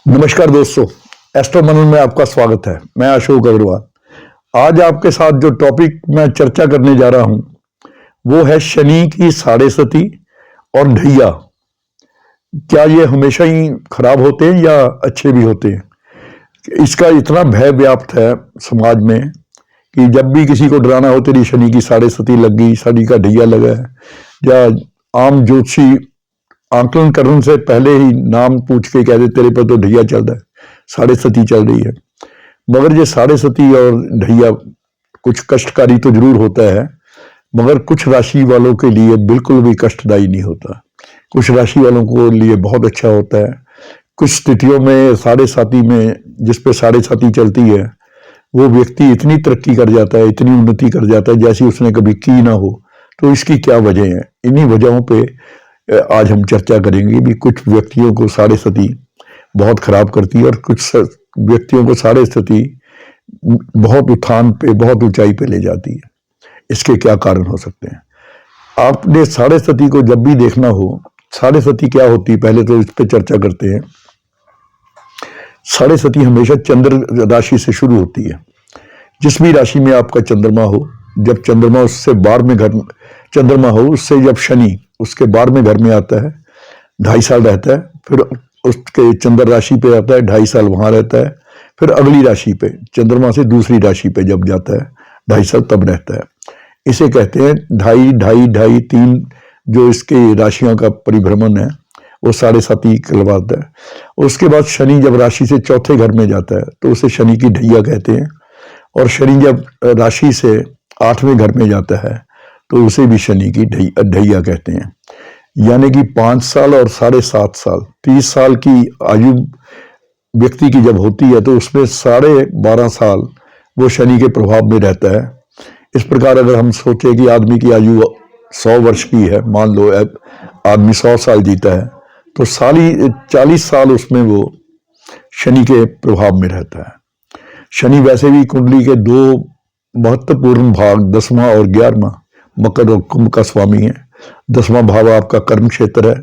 नमस्कार दोस्तों, एस्ट्रो मनन में आपका स्वागत है। मैं अशोक अग्रवाल। आज आपके साथ जो टॉपिक मैं चर्चा करने जा रहा हूं वो है शनि की साढ़े सती और ढैया। क्या ये हमेशा ही खराब होते हैं या अच्छे भी होते हैं? इसका इतना भय व्याप्त है समाज में कि जब भी किसी को डराना हो, तेरी शनि की साढ़े सती लग गई, शनि का ढैया लगा है, या आम ज्योतिषी आंकलन करने से पहले ही नाम पूछ के कह दे तेरे पर तो ढैया चल रहा है, साढ़े सती चल रही है। मगर ये साढ़े सती और ढैया कुछ कष्टकारी तो जरूर होता है, मगर कुछ राशि वालों के लिए बिल्कुल भी कष्टदायी नहीं होता। कुछ राशि वालों को लिए बहुत अच्छा होता है। कुछ स्थितियों में साढ़े साती में, जिस पे साढ़े साती चलती है, वो व्यक्ति इतनी तरक्की कर जाता है, इतनी उन्नति कर जाता है जैसी उसने कभी की ना हो। तो इसकी क्या वजह है? इन्हीं वजहों पे आज हम चर्चा करेंगे भी कुछ व्यक्तियों को साढ़े सती बहुत खराब करती है और कुछ व्यक्तियों को साढ़े सती बहुत उत्थान पे, बहुत ऊंचाई पे ले जाती है। इसके क्या कारण हो सकते हैं? आपने साढ़े सती को जब भी देखना हो, साढ़े सती क्या होती है पहले तो इस पे चर्चा करते हैं। साढ़े सती हमेशा चंद्र राशि से शुरू होती है। जिस भी राशि में आपका चंद्रमा हो, जब चंद्रमा उससे 12वें घर चंद्रमा हो, उससे जब शनि उसके 12वें घर में आता है, 2.5 साल रहता है, फिर उसके चंद्र राशि पे आता है, 2.5 साल वहां रहता है, फिर अगली राशि पे चंद्रमा से दूसरी राशि पे जब जाता है 2.5 साल तब रहता है। इसे कहते हैं 2.5 3 जो इसके राशियों का परिभ्रमण है वो साढ़े साती कहलाता है। उसके बाद शनि जब राशि से चौथे घर में जाता है तो उसे शनि की ढैया कहते हैं, और शनि जब राशि से 8वें घर में जाता है तो उसे भी शनि की ढैया कहते हैं। यानी कि 5 साल और 7.5 साल, 30 साल की आयु व्यक्ति की जब होती है तो उसमें 12.5 साल वो शनि के प्रभाव में रहता है। इस प्रकार अगर हम सोचें कि आदमी की आयु 100 वर्ष की है, मान लो आदमी 100 साल जीता है, तो 40 साल उसमें वो शनि के प्रभाव में रहता है। शनि वैसे भी कुंडली के 2 महत्वपूर्ण भाग 10वां और 11वां, मकर और कुंभ का स्वामी है। 10वां भाव आपका कर्म क्षेत्र है,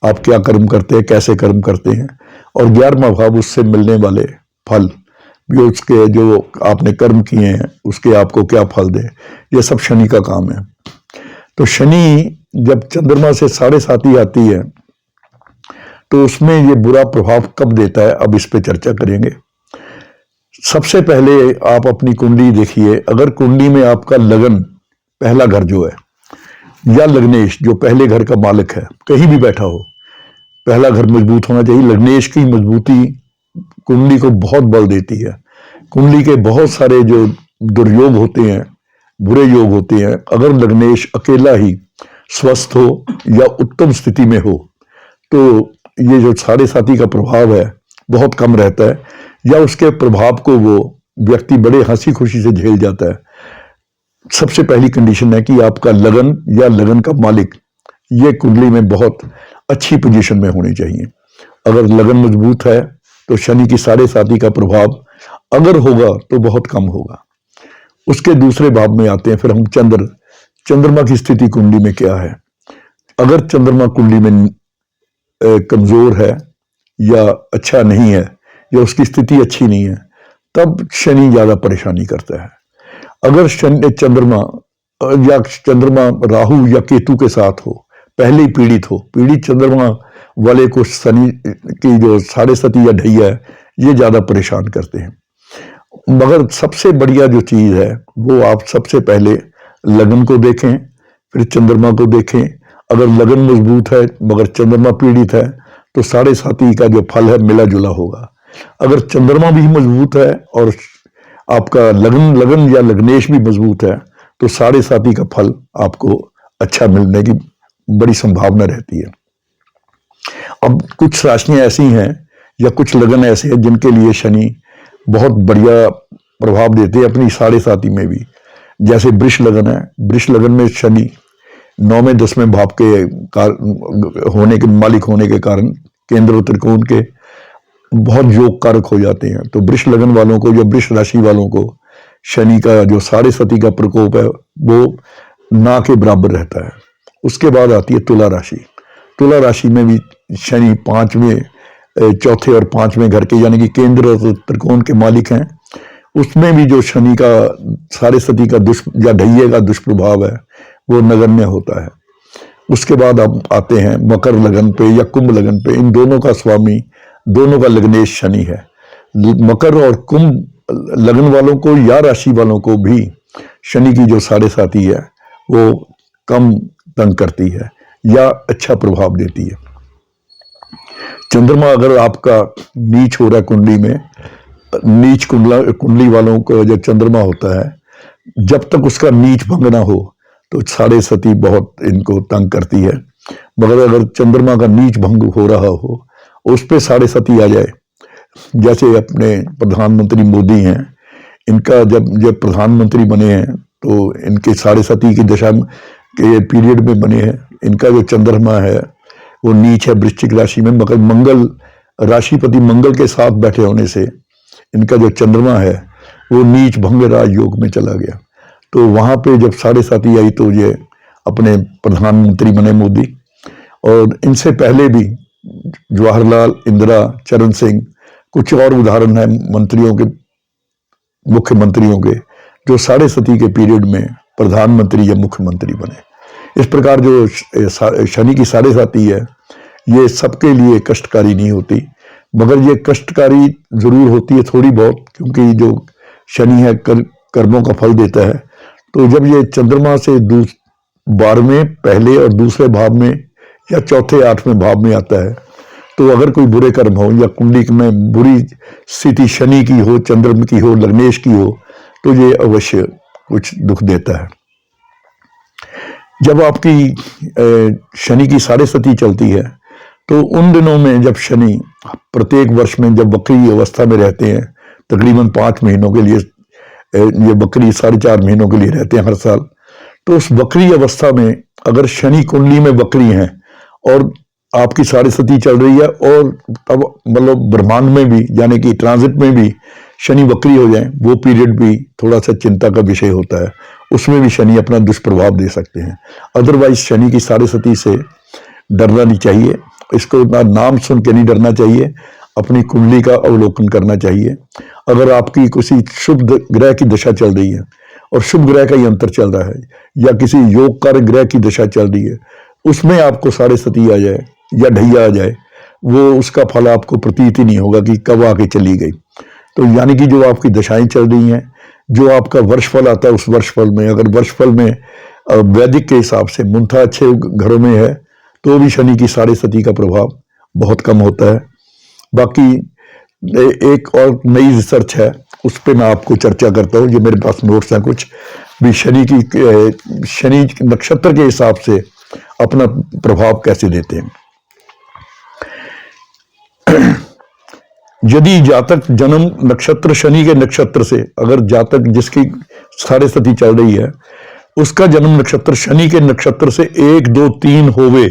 आप क्या कर्म करते हैं, कैसे कर्म करते हैं, और 11वां भाव उससे मिलने वाले फल भी, उसके जो आपने कर्म किए हैं उसके आपको क्या फल दे, ये सब शनि का काम है। तो शनि जब चंद्रमा से साढ़े साती आती है तो उसमें ये बुरा प्रभाव कब देता है, अब इस पे चर्चा करेंगे। सबसे पहले आप अपनी कुंडली देखिए। अगर कुंडली में आपका लगन, पहला घर जो है, या लग्नेश जो पहले घर का मालिक है, कहीं भी बैठा हो, पहला घर मजबूत होना चाहिए। लग्नेश की मजबूती कुंडली को बहुत बल देती है। कुंडली के बहुत सारे जो दुर्योग होते हैं, बुरे योग होते हैं, अगर लग्नेश अकेला ही स्वस्थ हो या उत्तम स्थिति में हो तो ये जो साढ़े साती का प्रभाव है बहुत कम रहता है, या उसके प्रभाव को वो व्यक्ति बड़े हंसी खुशी से झेल जाता है। सबसे पहली कंडीशन है कि आपका लगन या लगन का मालिक ये कुंडली में बहुत अच्छी पोजीशन में होनी चाहिए। अगर लगन मजबूत है तो शनि की साढ़े साती का प्रभाव अगर होगा तो बहुत कम होगा। उसके दूसरे भाव में आते हैं फिर हम चंद्रमा की स्थिति कुंडली में क्या है। अगर चंद्रमा कुंडली में कमजोर है या अच्छा नहीं है या उसकी स्थिति अच्छी नहीं है, तब शनि ज्यादा परेशानी करता है। अगर चंद्रमा राहु या केतु के साथ हो, पहले ही पीड़ित चंद्रमा वाले को शनि की जो साढ़े सती या ढैया है ये ज्यादा परेशान करते हैं। मगर सबसे बढ़िया जो चीज है वो आप सबसे पहले लगन को देखें, फिर चंद्रमा को देखें। अगर लगन मजबूत है मगर चंद्रमा पीड़ित है तो साढ़े साती का जो फल है मिला जुला होगा। अगर चंद्रमा भी मजबूत है और आपका लगन या लग्नेश भी मजबूत है तो साढ़े साती का फल आपको अच्छा मिलने की बड़ी संभावना रहती है। अब कुछ राशियां ऐसी हैं या कुछ लगन ऐसे हैं जिनके लिए शनि बहुत बढ़िया प्रभाव देते हैं अपनी साढ़े साती में भी। जैसे वृष लगन है, वृष लगन में शनि 9वें 10वें भाव के होने के मालिक होने के कारण केंद्र और त्रिकोण के बहुत योग कारक हो जाते हैं। तो वृष लगन वालों को या वृष राशि वालों को शनि का जो साढ़े सती का प्रकोप है वो ना के बराबर रहता है। उसके बाद आती है तुला राशि। तुला राशि में भी शनि 5वें चौथे और पांचवें घर के यानी कि केंद्र और त्रिकोण के मालिक हैं, उसमें भी जो शनि का साढ़े सती का या ढैये का दुष्प्रभाव है वो नगण्य होता है। उसके बाद अब आते हैं मकर लगन पे या कुंभ लगन पे। इन दोनों का स्वामी, दोनों का लग्नेश शनि है। मकर और कुंभ लगन वालों को या राशि वालों को भी शनि की जो साढ़े साती है वो कम तंग करती है या अच्छा प्रभाव देती है। चंद्रमा अगर आपका नीच हो रहा है कुंडली में, नीच कुंडली वालों को जब चंद्रमा होता है, जब तक उसका नीच भंग ना हो तो साढ़े सती बहुत इनको तंग करती है। मगर अगर चंद्रमा का नीच भंग हो रहा हो, उस पे साढ़े सती आ जाए, जैसे अपने प्रधानमंत्री मोदी हैं, इनका जब प्रधानमंत्री बने हैं तो इनके साढ़े सती की दशा के पीरियड में बने हैं। इनका जो चंद्रमा है वो नीच है वृश्चिक राशि में, मगर मंगल राशिपति मंगल के साथ बैठे होने से इनका जो चंद्रमा है वो नीच भंग राजयोग में चला गया। तो वहां पे जब साढ़े साती आई तो ये अपने प्रधानमंत्री बने मोदी। और इनसे पहले भी जवाहरलाल, इंदिरा, चरण सिंह, कुछ और उदाहरण है मंत्रियों के, मुख्यमंत्रियों के, जो साढ़े सती के पीरियड में प्रधानमंत्री या मुख्यमंत्री बने। इस प्रकार जो शनि की साढ़े साती है ये सबके लिए कष्टकारी नहीं होती, मगर ये कष्टकारी जरूर होती है थोड़ी बहुत, क्योंकि जो शनि है कर्मों का फल देता है। तो जब ये चंद्रमा से 12वें पहले और दूसरे भाव में या चौथे 8वें भाव में आता है, तो अगर कोई बुरे कर्म हो या कुंडली में बुरी स्थिति शनि की हो, चंद्रमा की हो, लग्नेश की हो, तो ये अवश्य कुछ दुख देता है। जब आपकी शनि की साढ़े सती चलती है तो उन दिनों में जब शनि प्रत्येक वर्ष में जब वक्री अवस्था में रहते हैं, तकरीबन 5 महीनों के लिए, ये वक्री 4.5 महीनों के लिए रहते हैं हर साल। तो उस वक्री अवस्था में अगर शनि कुंडली में वक्री हैं और आपकी साढ़े सती चल रही है और तब मतलब ब्रह्मांड में भी यानी कि ट्रांजिट में भी शनि वक्री हो जाए, वो पीरियड भी थोड़ा सा चिंता का विषय होता है। उसमें भी शनि अपना दुष्प्रभाव दे सकते हैं। अदरवाइज शनि की साढ़े सती से डरना नहीं चाहिए, इसको नाम सुन के नहीं डरना चाहिए, अपनी कुंडली का अवलोकन करना चाहिए। अगर आपकी किसी शुभ ग्रह की दशा चल रही है और शुभ ग्रह का ही अंतर चल रहा है या किसी योग कार ग्रह की दशा चल रही है, उसमें आपको साढ़े सती आ जाए या ढैया आ जाए, वो उसका फल आपको प्रतीत ही नहीं होगा कि कब आके चली गई। तो यानी कि जो आपकी दशाएं चल रही हैं, जो आपका वर्षफल आता है, उस वर्षफल में अगर वर्षफल में वैदिक के हिसाब से मुंथा अच्छे घरों में है तो भी शनि की साढ़े सती का प्रभाव बहुत कम होता है। बाकी एक और नई रिसर्च है, उस पर मैं आपको चर्चा करता हूँ। जो मेरे पास नोट्स हैं कुछ भी शनि नक्षत्र के हिसाब से अपना प्रभाव कैसे देते हैं। यदि जातक जन्म नक्षत्र शनि के नक्षत्र से, अगर जातक जिसकी साढ़े सती चल रही है उसका जन्म नक्षत्र शनि के नक्षत्र से 1, 2, 3 होवे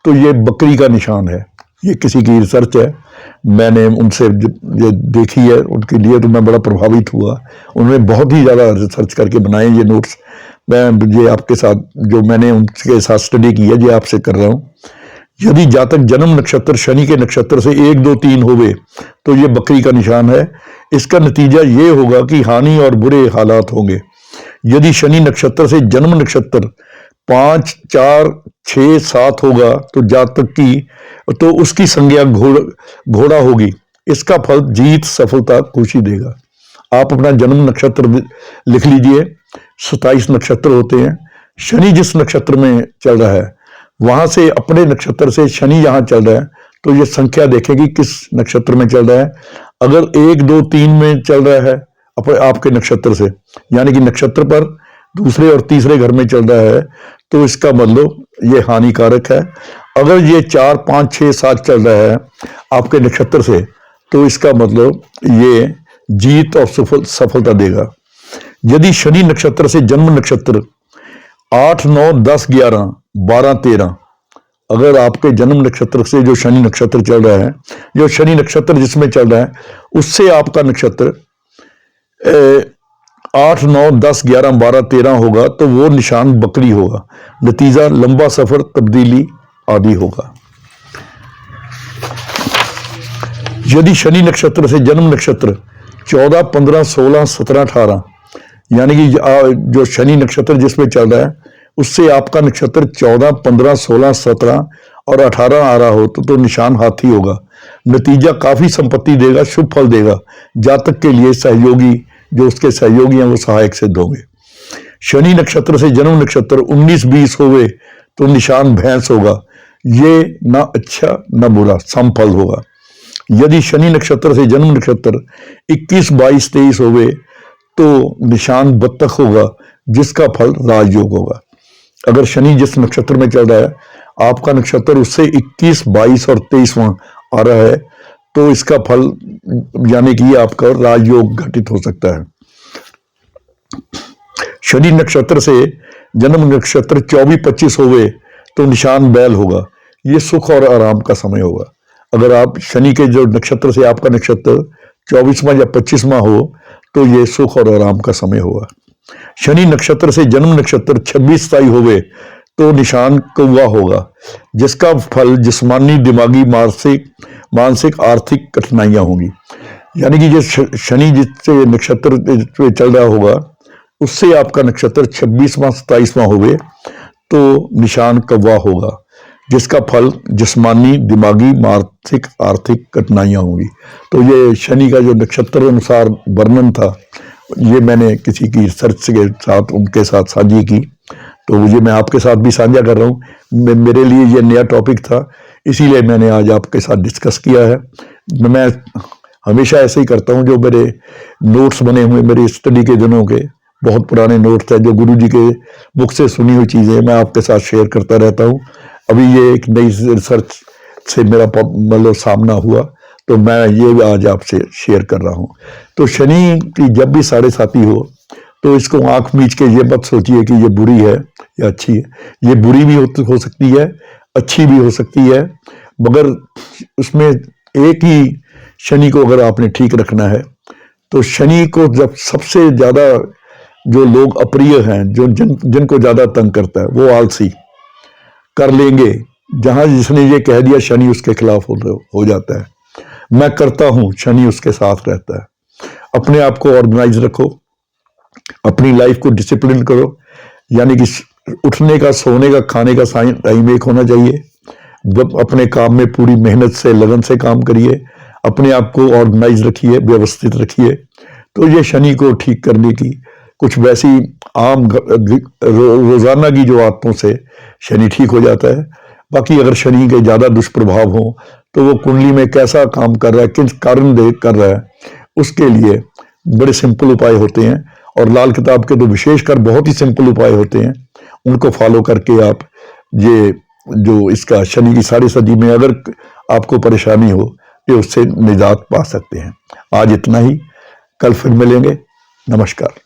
तो ये बकरी का निशान है। ये किसी की रिसर्च है, मैंने उनसे ये देखी है, उनके लिए तो मैं बड़ा प्रभावित हुआ। उन्होंने बहुत ही ज़्यादा रिसर्च करके बनाए ये नोट्स। मैं ये आपके साथ जो मैंने उनके साथ स्टडी की है ये आपसे कर रहा हूँ। यदि जातक जन्म नक्षत्र शनि के नक्षत्र से 1, 2, 3 होवे तो ये बकरी का निशान है। इसका नतीजा ये होगा कि हानि और बुरे हालात होंगे। यदि शनि नक्षत्र से जन्म नक्षत्र 5, 4, 6, 7 होगा तो जातक की तो उसकी संज्ञा घोड़ा होगी। इसका फल जीत, सफलता, खुशी देगा। आप अपना जन्म नक्षत्र लिख लीजिए। 27 नक्षत्र होते हैं। शनि जिस नक्षत्र में चल रहा है वहां से अपने नक्षत्र से शनि यहां चल रहा है तो ये संख्या देखेगी किस नक्षत्र में चल रहा है। अगर 1, 2, 3 में चल रहा है आपके नक्षत्र से, यानी कि नक्षत्र पर दूसरे और तीसरे घर में चल रहा है, तो इसका मतलब ये हानिकारक है। अगर ये 4, 5, 6, 7 चल रहा है आपके नक्षत्र से, तो इसका मतलब ये जीत और सफलता देगा। यदि शनि नक्षत्र से जन्म नक्षत्र 8, 9, 10, 11, 12, 13, अगर आपके जन्म नक्षत्र से जो शनि नक्षत्र चल रहा है, जो शनि नक्षत्र जिसमें चल रहा है उससे आपका नक्षत्र 8, 9, 10, 11, 12, 13 होगा तो वो निशान बकरी होगा। नतीजा लंबा सफर, तब्दीली आदि होगा। यदि शनि नक्षत्र से जन्म नक्षत्र 14, 15, 16, 17, 18 यानी कि जो शनि नक्षत्र जिसमें चल रहा है उससे आपका नक्षत्र 14, 15, 16, 17 और 18 आ रहा हो तो निशान हाथी होगा। नतीजा काफी संपत्ति देगा, शुभ फल देगा। जातक के लिए सहयोगी जो उसके सहयोगी हैं वो सहायक सिद्ध होंगे। शनि नक्षत्र से जन्म नक्षत्र 19, 20 होवे तो निशान भैंस होगा। ये ना अच्छा ना बुरा, सम फल होगा। यदि शनि नक्षत्र से जन्म नक्षत्र 21, 22, 23 होवे तो निशान बत्तख होगा, जिसका फल राजयोग होगा। अगर शनि जिस नक्षत्र में चल रहा है आपका नक्षत्र उससे 21, 22 और 23वां आ रहा है तो इसका फल यानी कि आपका राजयोग घटित हो सकता है। शनि नक्षत्र से जन्म नक्षत्र 24, 25 होवे तो निशान बैल होगा। ये सुख और आराम का समय होगा। अगर आप शनि के जो नक्षत्र से आपका नक्षत्र 24वां या 25वां हो तो ये सुख और आराम का समय होगा। शनि नक्षत्र से जन्म नक्षत्र 26, 27 होवे तो निशान कौवा होगा, जिसका फल जिस्मानी, दिमागी, मानसिक आर्थिक कठिनाइयां होंगी। यानी कि जो शनि जिससे नक्षत्र पे चल रहा होगा उससे आपका नक्षत्र 26वां, 27वां होवे तो निशान कौवा होगा, जिसका फल जिस्मानी, दिमागी, मानसिक आर्थिक कठिनाइयां होंगी। तो ये शनि का जो नक्षत्र अनुसार वर्णन था ये मैंने किसी की रिसर्च के साथ उनके साथ साझी की, तो ये मैं आपके साथ भी साझा कर रहा हूँ। मेरे लिए ये नया टॉपिक था, इसीलिए मैंने आज आपके साथ डिस्कस किया है। मैं हमेशा ऐसे ही करता हूँ। जो मेरे नोट्स बने हुए मेरी स्टडी के दिनों के बहुत पुराने नोट्स हैं, जो गुरुजी के मुख से सुनी हुई चीज़ें मैं आपके साथ शेयर करता रहता हूँ। अभी ये एक नई रिसर्च से मेरा मतलब सामना हुआ तो मैं ये आज आपसे शेयर कर रहा हूँ। तो शनि की जब भी साढ़े साथी हो तो इसको आंख मीच के ये मत सोचिए कि ये बुरी है या अच्छी है। ये बुरी भी हो सकती है, अच्छी भी हो सकती है, मगर उसमें एक ही शनि को अगर आपने ठीक रखना है तो शनि को जब सबसे ज्यादा जो लोग अप्रिय हैं, जिनको ज्यादा तंग करता है वो आलसी कर लेंगे। जहां जिसने ये कह दिया शनि उसके खिलाफ हो जाता है। मैं करता हूं, शनि उसके साथ रहता है। अपने आप को ऑर्गेनाइज रखो, अपनी लाइफ को डिसिप्लिन करो, यानी कि उठने का, सोने का, खाने का टाइम एक होना चाहिए। अपने काम में पूरी मेहनत से, लगन से काम करिए, अपने आप को ऑर्गेनाइज रखिए, व्यवस्थित रखिए। तो ये शनि को ठीक करने की कुछ वैसी आम रोजाना की जो आदतों से शनि ठीक हो जाता है। बाकी अगर शनि के ज्यादा दुष्प्रभाव हो तो वो कुंडली में कैसा काम कर रहा है, किस कारण दे कर रहा है, उसके लिए बड़े सिंपल उपाय होते हैं। और लाल किताब के तो विशेषकर बहुत ही सिंपल उपाय होते हैं, उनको फॉलो करके आप ये जो इसका शनि की साढ़े सदी में अगर आपको परेशानी हो ये उससे निजात पा सकते हैं। आज इतना ही, कल फिर मिलेंगे। नमस्कार।